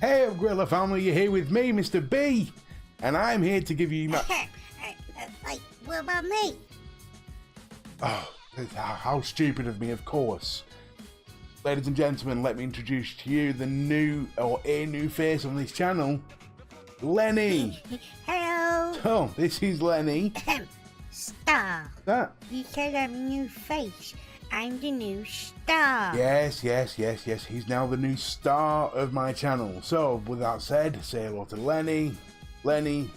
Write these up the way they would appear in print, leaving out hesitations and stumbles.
Hey, Gorilla family, you're here with me, Mr. B, and I'm here to give you my... Wait, what about me? Oh, how stupid of me, of course. Ladies and gentlemen, let me introduce to you the new, or a new face on this channel, Lenny. Hello. So, this is Lenny. Star. That? You said I'm a new face. I'm the new star. Yes. He's now the new star of my channel. So, with that said, say hello to Lenny. Lenny,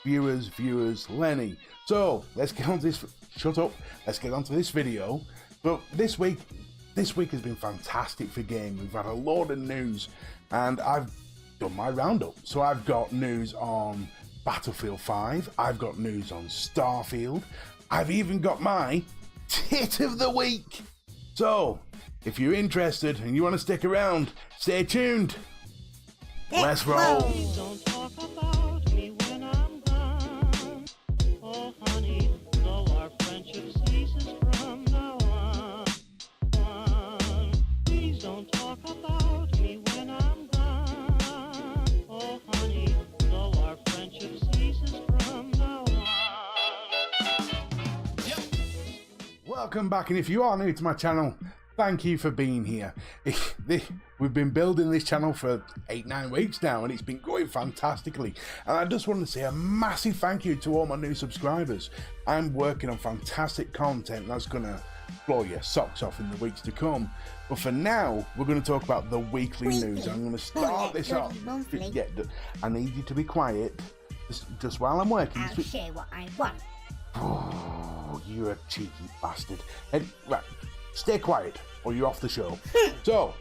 viewers, Lenny. So, let's get on to this. Shut up. Let's get on to this video. But this week has been fantastic for gaming. We've had a load of news, and I've done my roundup. So I've got news on Battlefield 5. I've got news on Starfield. I've even got my tit of the week. So, if you're interested and you want to stick around, stay tuned. Let's roll. Please don't talk about me when I'm gone. Oh, honey, though our friendship ceases from now on. Please don't talk about me when I'm gone. Oh, honey, though our friendship ceases from now on. Welcome back, and if you are new to my channel, thank you for being here. We've been building this channel for 8-9 weeks now, and it's been going fantastically. And I just want to say a massive thank you to all my new subscribers. I'm working on fantastic content that's going to blow your socks off in the weeks to come. But for now, we're going to talk about the weekly news. I'm going to start this off. Yeah, I need you to be quiet just while I'm working. I'll say what I want. Oh, you're a cheeky bastard. And, right, stay quiet or you're off the show. So,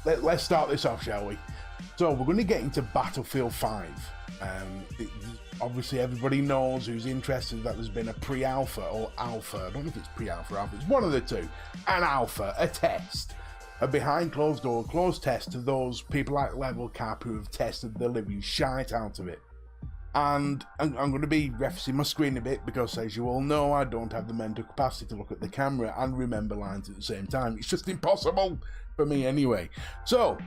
let's start this off, shall we? So, we're going to get into Battlefield 5. Obviously, everybody knows who's interested that there's been a pre-alpha or alpha. I don't know if it's pre-alpha or alpha. It's one of the two. An alpha, a test. A behind closed door, closed test to those people like Level Cap who have tested the living shite out of it. And I'm going to be referencing my screen a bit because, as you all know, I don't have the mental capacity to look at the camera and remember lines at the same time. It's just impossible for me anyway. So,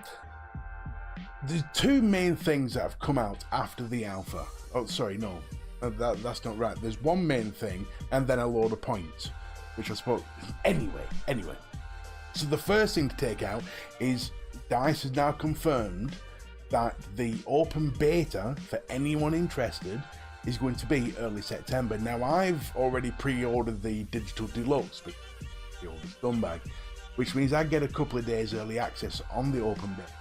the two main things that have come out after the alpha. Oh, sorry, no, that's not right. There's one main thing and then a load of points, which I suppose... Anyway. So the first thing to take out is DICE has now confirmed that the open beta for anyone interested is going to be early September. Now, I've already pre-ordered the digital deluxe, but pre-ordered scumbag, which means I get a couple of days early access on the open beta.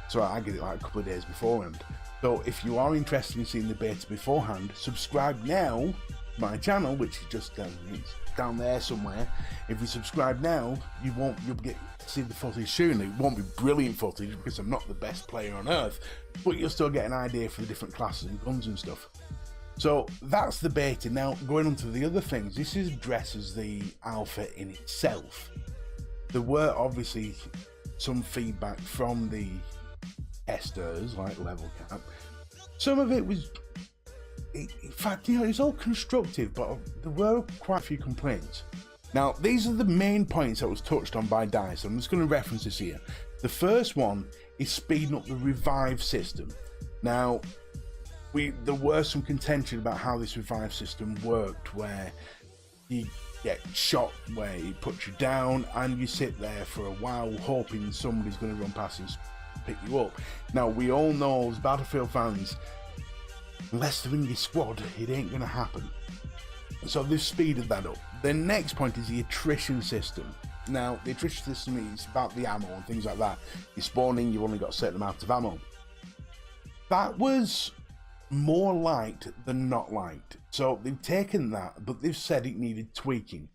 So I get it like a couple of days beforehand. So if you are interested in seeing the beta beforehand, subscribe now to my channel, which is just down there somewhere. If you subscribe now, you'll get to see the footage soon. It won't be brilliant footage because I'm not the best player on earth, but you'll still get an idea for the different classes and guns and stuff. So that's the beta. Now, going on to the other things, this addresses the alpha in itself. There were obviously some feedback from the testers, like Level Cap. Some of it was, in fact, you know, it's all constructive, but there were quite a few complaints. Now, these are the main points that was touched on by DICE. I'm just going to reference this here. The first one is speeding up the revive system. Now, there were some contention about how this revive system worked, where you get shot, where it puts you down, and you sit there for a while hoping somebody's going to run past and pick you up. Now, we all know as Battlefield fans, unless they're in your squad, it ain't going to happen. So they've speeded that up. The next point is the attrition system. Now, the attrition system is about the ammo and things like that. You're spawning, you've only got a certain amount of ammo. That was more liked than not liked. So they've taken that, but they've said it needed tweaking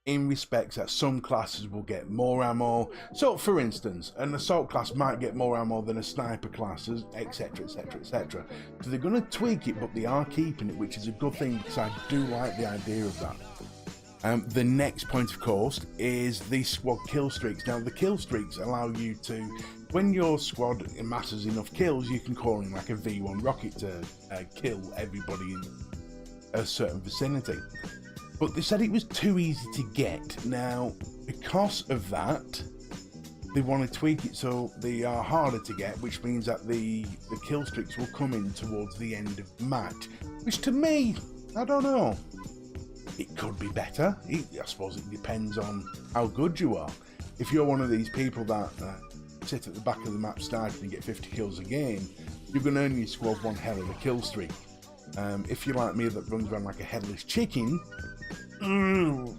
in respects that some classes will get more ammo. So, for instance, an assault class might get more ammo than a sniper class, etc, etc, etc. So they're going to tweak it, but they are keeping it, which is a good thing because I do like the idea of that. The next point, of course, is the squad kill streaks. Now, the kill streaks allow you to, when your squad amasses enough kills, you can call in like a V1 rocket to kill everybody in a certain vicinity. But they said it was too easy to get. Now, because of that, they want to tweak it so they are harder to get, which means that the kill streaks will come in towards the end of the match, which to me, I don't know, it could be better. I suppose it depends on how good you are. If you're one of these people that sit at the back of the map sniping and get 50 kills a game, you're going to earn your squad one hell of a kill streak. If you're like me that runs around like a headless chicken, I'll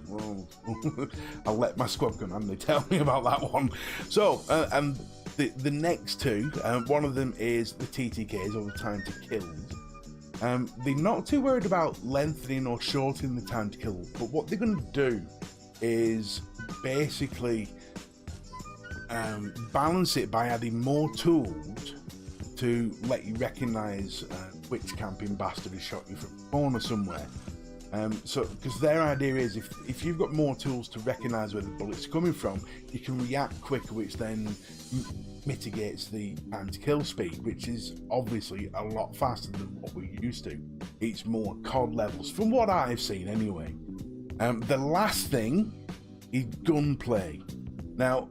let my squad commander tell me about that one. So, and the next two, one of them is the TTKs, or the time to kills. They're not too worried about lengthening or shortening the time to kill, but what they're going to do is basically balance it by adding more tools to let you recognise which camping bastard has shot you from a corner somewhere. So, because their idea is if you've got more tools to recognise where the bullet's coming from, you can react quicker, which then mitigates the time to kill speed, which is obviously a lot faster than what we're used to. It's more COD levels, from what I've seen anyway. The last thing is gunplay. Now,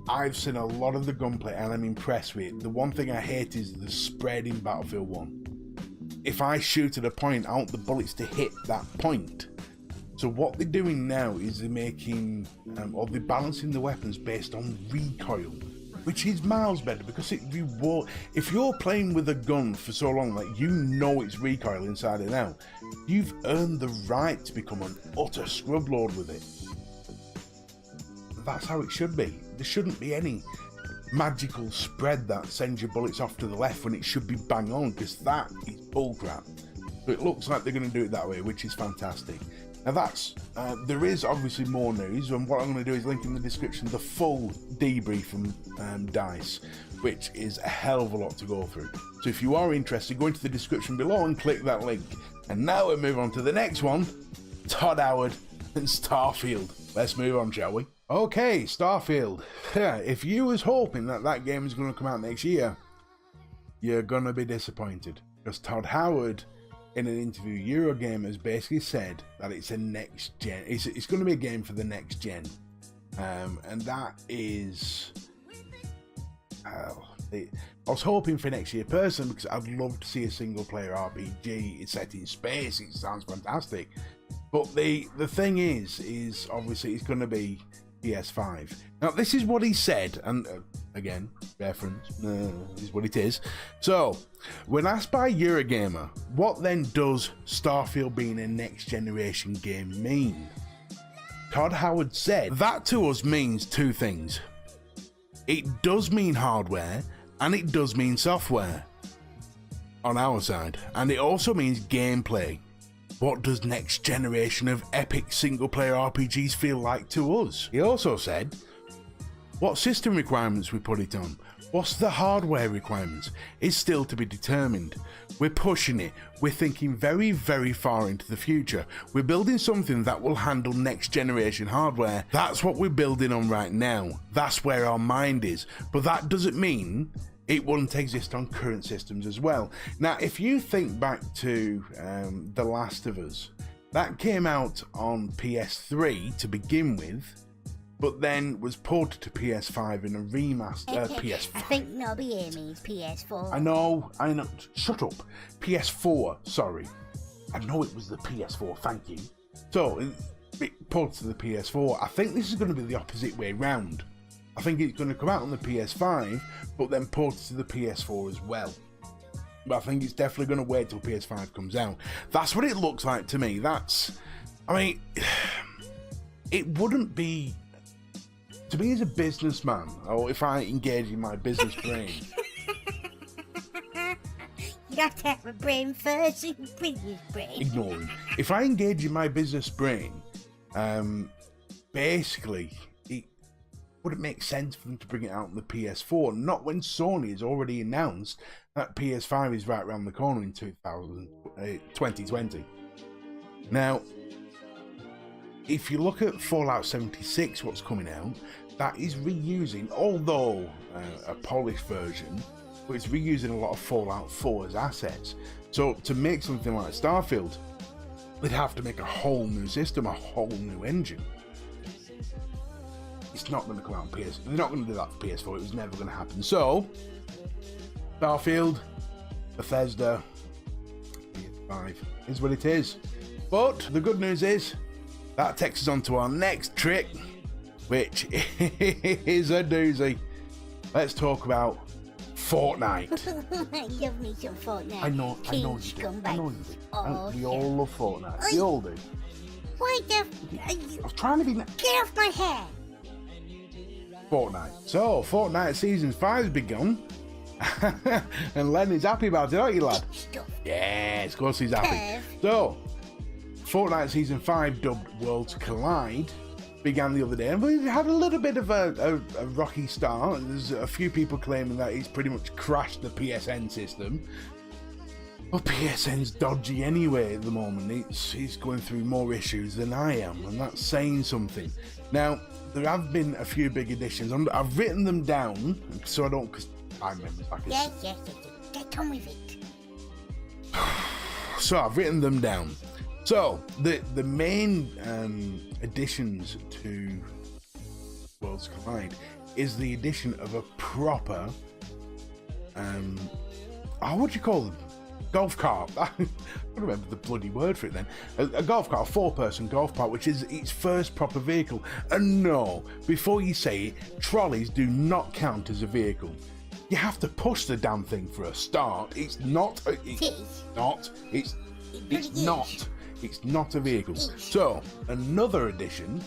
I've seen a lot of the gunplay and I'm impressed with it. The one thing I hate is the spread in Battlefield 1. If I shoot at a point, I want the bullets to hit that point. So what they're doing now is they're making, or they're balancing the weapons based on recoil, which is miles better, because if you're playing with a gun for so long that you know it's recoil inside and out, you've earned the right to become an utter scrub lord with it. That's how it should be. There shouldn't be any magical spread that sends your bullets off to the left when it should be bang on, because that is bullcrap. But it looks like they're going to do it that way, which is fantastic. Now that's, there is obviously more news, and what I'm going to do is link in the description the full debrief from DICE, which is a hell of a lot to go through. So if you are interested, go into the description below and click that link. And now we'll move on to the next one, Todd Howard and Starfield. Let's move on, shall we? Okay, Starfield. If you was hoping that that game is going to come out next year, you're going to be disappointed. Because Todd Howard, in an interview, Eurogamer has basically said that it's a next gen. It's going to be a game for the next gen. And that is... I was hoping for next year personally, because I'd love to see a single player RPG. It's set in space. It sounds fantastic. But the thing is obviously it's going to be PS5. Now this is what he said, and again, reference, is what it is. So, when asked by Eurogamer, what then does Starfield being a next generation game mean? Todd Howard said, that to us means two things. It does mean hardware, and it does mean software on our side, and it also means gameplay. What does next generation of epic single player RPGs feel like to us? He also said, what system requirements we put it on, what's the hardware requirements, is still to be determined. We're pushing it, we're thinking very, very far into the future. We're building something that will handle next generation hardware. That's what we're building on right now. That's where our mind is. But that doesn't mean it wouldn't exist on current systems as well. Now, if you think back to The Last of Us, that came out on PS3 to begin with, but then was ported to PS5 in a remaster. PS5. I think nobody here means PS4. I know. Shut up. PS4, sorry. I know it was the PS4, thank you. So, it ported to the PS4. I think this is going to be the opposite way round. I think it's going to come out on the PS5, but then ported to the PS4 as well. But I think it's definitely going to wait till PS5 comes out. That's what it looks like to me. I mean, it wouldn't be, to me as a businessman, or if I engage in my business brain. You have to have a brain first, and business brain. Ignore him. If I engage in my business brain, basically, would it make sense for them to bring it out on the PS4? Not when Sony has already announced that PS5 is right around the corner in 2020. Now, if you look at Fallout 76, what's coming out, that is reusing, although a polished version, but it's reusing a lot of Fallout 4's assets. So to make something like Starfield, they'd have to make a whole new system, a whole new engine. It's not going to come out on PS. They're not going to do that for PS4. It was never going to happen. So, Starfield, Bethesda, PS5 is what it is. But the good news is that takes us on to our next trick, which is a doozy. Let's talk about Fortnite. I love me some Fortnite. I know you do. I know you do. We all love Fortnite. We all do. Why the... I was trying to be... Get off my hair! Fortnite. So, Fortnite Season 5 has begun. And Lenny's happy about it, aren't you, lad? Stuff. Yes, of course he's happy. So, Fortnite Season 5, dubbed Worlds Collide, began the other day, and we had a little bit of a rocky start. There's a few people claiming that he's pretty much crashed the PSN system. Well, PSN's dodgy anyway at the moment. He's going through more issues than I am, and that's saying something. Now, there have been a few big additions. I've written them down, so I don't, because I remember back. Yes. Get on with it. So I've written them down. So the main additions to Worlds Collide is the addition of a proper what do you call them? Golf cart. I don't remember the bloody word for it then. A golf cart, a 4-person golf cart, which is its first proper vehicle. And no, before you say it, trolleys do not count as a vehicle. You have to push the damn thing for a start. It's not a vehicle. So, another addition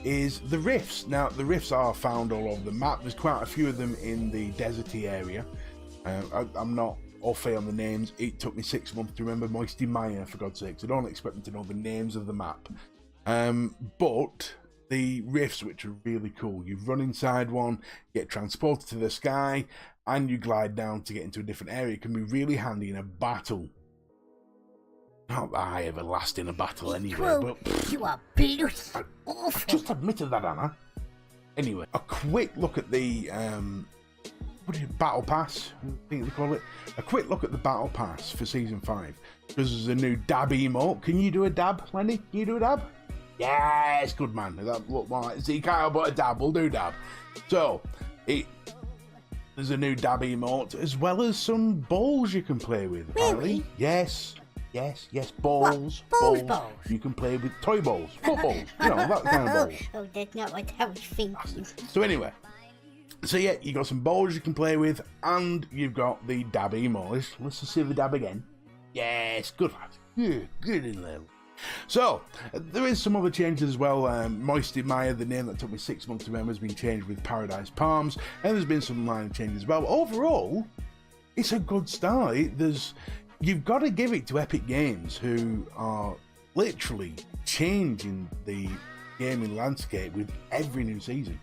is the rifts. Now, the rifts are found all over the map. There's quite a few of them in the deserty area. I'm not au fait on the names. It took me 6 months to remember Moisty Maya, for God's sakes. I don't expect me to know the names of the map. But the rifts, which are really cool. You run inside one, get transported to the sky, and you glide down to get into a different area. It can be really handy in a battle. Not that I ever last in a battle anyway, but... You are bloody awful. I've just admitted that, Anna. Anyway, a quick look at the... Battle Pass, I think they call it. A quick look at the Battle Pass for Season 5. Because there's a new dab emote. Can you do a dab, Lenny? Can you do a dab? Yes, good man. That look more like, see, Kyle, but a dab. We'll do dab. So, there's a new dab emote, as well as some balls you can play with, apparently. Really? Yes, balls. What? Balls? You can play with toy balls, footballs, that kind of balls. Oh, that's not what I was thinking. So anyway, yeah, you got some balls you can play with, and you've got the dab emote. Let's just see the dab again. Yes, good lad. Good in there. So, there is some other changes as well. Moisty Maya, the name that took me 6 months to remember, has been changed with Paradise Palms, and there's been some minor changes as well. But overall, it's a good start. You've got to give it to Epic Games, who are literally changing the gaming landscape with every new season.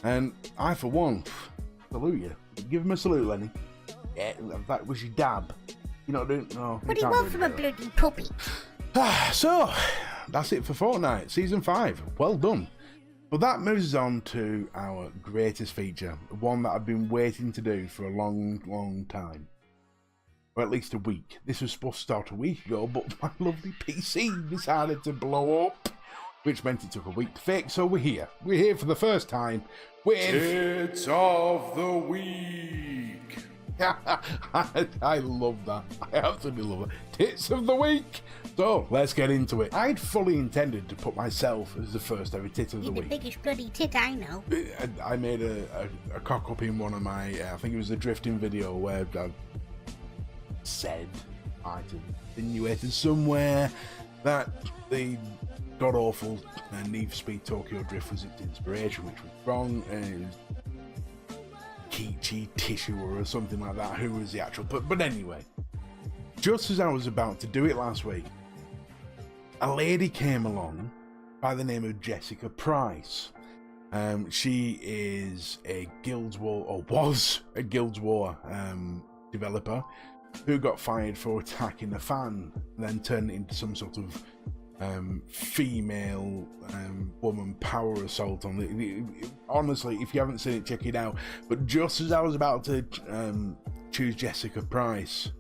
And I, for one, salute you. Give him a salute, Lenny. Yeah, that was your dab. No. What do you want from a bloody puppy? So, that's it for Fortnite Season 5. Well done. But that moves us on to our greatest feature, one that I've been waiting to do for a long time. Or at least a week. This was supposed to start a week ago, but my lovely PC decided to blow up, which meant it took a week to fix, so we're here. We're here for the first time with... Tits of the Week! I love that. I absolutely love it. Tits of the Week! So, let's get into it. I'd fully intended to put myself as the first ever tit of the week. You're the biggest bloody tit I know. I made a cock up in one of my, I think it was a drifting video where I said, I insinuated somewhere that the god-awful Need for Speed Tokyo Drift was its inspiration, which was wrong, and it was Kichi Tishua or something like that, who was the actual... But anyway, just as I was about to do it last week, a lady came along by the name of Jessica Price. She is a Guild War, or was a Guild War developer who got fired for attacking a fan and then turned it into some sort of female woman power assault on the honestly, if you haven't seen it, check it out. But just as I was about to choose Jessica Price,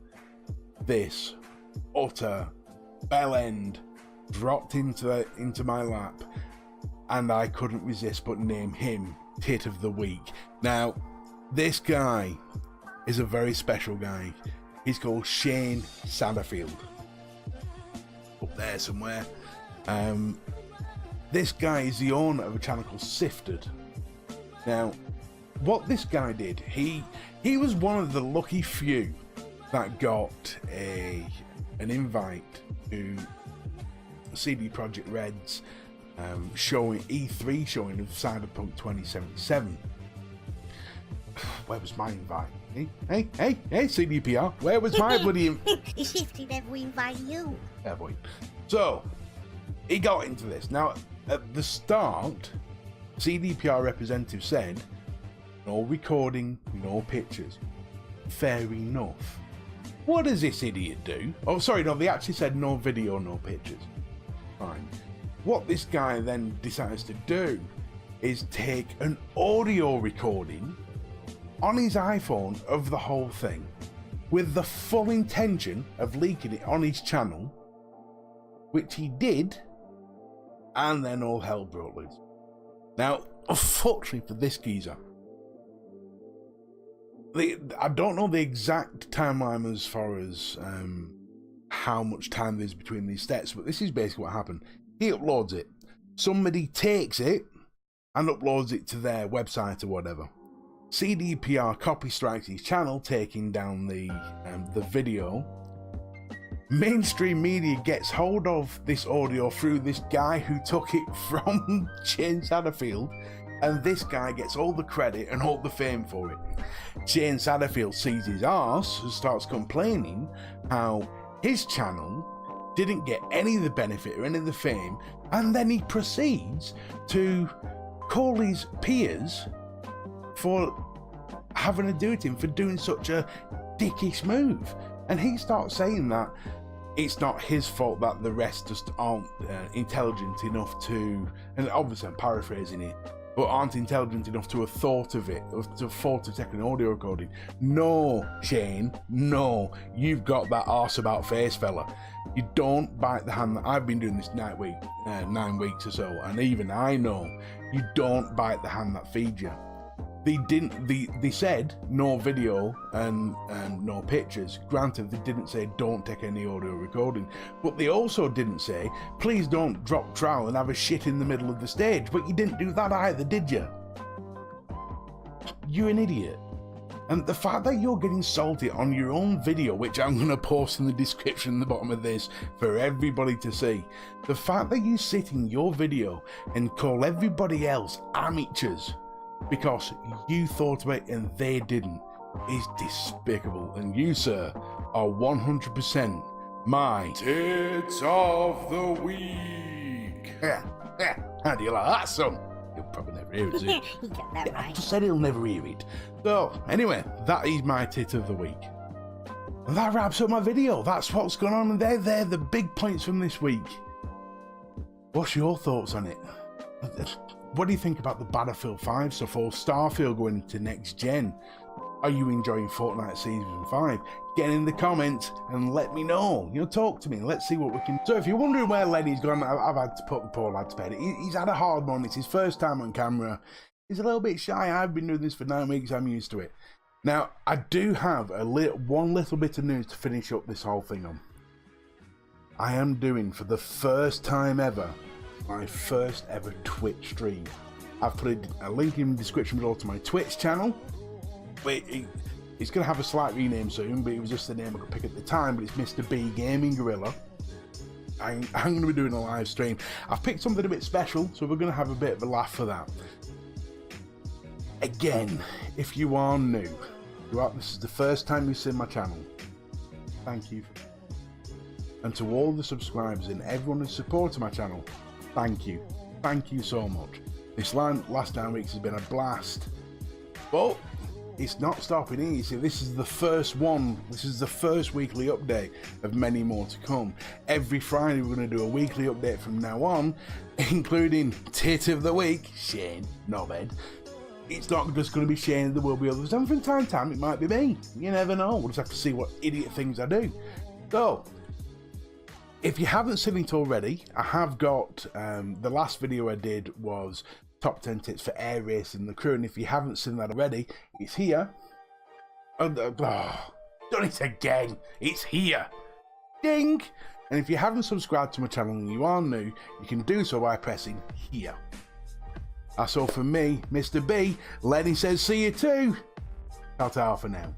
this utter bell end dropped into my lap, and I couldn't resist but name him tit of the week. Now, this guy is a very special guy. He's called Shane Satterfield. Up there somewhere. This guy is the owner of a channel called Sifted. Now, what this guy did, he was one of the lucky few that got an invite to CD Projekt Red's showing E3 showing of Cyberpunk 2077. Where was my invite? Hey, CDPR, where was my bloody Shifty never invite you. yeah, boy. So he got into this. Now at the start, CDPR representative said no recording, no pictures. Fair enough. What does this idiot do? Oh, sorry, no, they actually said no video, no pictures. Fine. What this guy then decides to do is take an audio recording on his iPhone of the whole thing with the full intention of leaking it on his channel, which he did, and then all hell broke loose. Now, unfortunately for this geezer, I don't know the exact timeline as far as how much time there's between these steps, but this is basically what happened. He uploads it. Somebody takes it and uploads it to their website or whatever. CDPR copy strikes his channel, taking down the video. Mainstream media gets hold of this audio through this guy who took it from Shane Satterfield, and this guy gets all the credit and all the fame for it. Shane Satterfield sees his arse and starts complaining how his channel didn't get any of the benefit or any of the fame, and then he proceeds to call his peers for having to do it to him for doing such a dickish move. And he starts saying that it's not his fault that the rest just aren't intelligent enough to, and obviously I'm paraphrasing it, but aren't intelligent enough to have thought of it, or to have thought of taking an audio recording. No, Shane, no, you've got that arse about face, fella. You don't bite the hand that I've been doing this 9 weeks or so, and even I know you don't bite the hand that feeds you. They said no video and no pictures. Granted, they didn't say don't take any audio recording, but they also didn't say please don't drop trowel and have a shit in the middle of the stage. But you didn't do that either, did you? You're an idiot. And the fact that you're getting salty on your own video, which I'm going to post in the description at the bottom of this for everybody to see, the fact that you sit in your video and call everybody else amateurs because you thought about it and they didn't is despicable. And you, sir, are 100% my tits of the week. How do you like that, son? You'll probably never hear it, You got that I right. just said he'll never hear it. So, anyway, that is my tit of the week. And that wraps up my video. That's what's going on, and they're the big points from this week. What's your thoughts on it? What do you think about the Battlefield 5 stuff, or Starfield going into next gen? Are you enjoying Fortnite Season 5? Get in the comments and let me know. Talk to me. Let's see what we can. So if you're wondering where Lenny's gone, I've had to put the poor lad to bed. He's had a hard one. It's his first time on camera. He's a little bit shy. I've been doing this for 9 weeks. I'm used to it. Now, I do have one little bit of news to finish up this whole thing on. I am doing, for the first time ever, my first ever Twitch stream. I've put a link in the description below to my Twitch channel. It's going to have a slight rename soon, but it was just the name I could pick at the time. But it's Mr. B Gaming Gorilla. I'm going to be doing a live stream. I've picked something a bit special, so we're going to have a bit of a laugh for that. Again, if you are new, this is the first time you've seen my channel, thank you. And to all the subscribers and everyone who's supported my channel, thank you. Thank you so much. This last 9 weeks has been a blast. But it's not stopping here. You see, this is the first one. This is the first weekly update of many more to come. Every Friday we're going to do a weekly update from now on, including Tit of the Week, Shane, Knobhead. It's not just going to be Shane, there will be others. And from time to time it might be me. You never know. We'll just have to see what idiot things I do. So, if you haven't seen it already, I have got, the last video I did was top 10 tips for air racing and the crew, and if you haven't seen that already, it's here. Done it again, it's here. Ding! And if you haven't subscribed to my channel and you are new, you can do so by pressing here. That's all from me, Mr. B. Lenny says see you too. Ta-ta for now.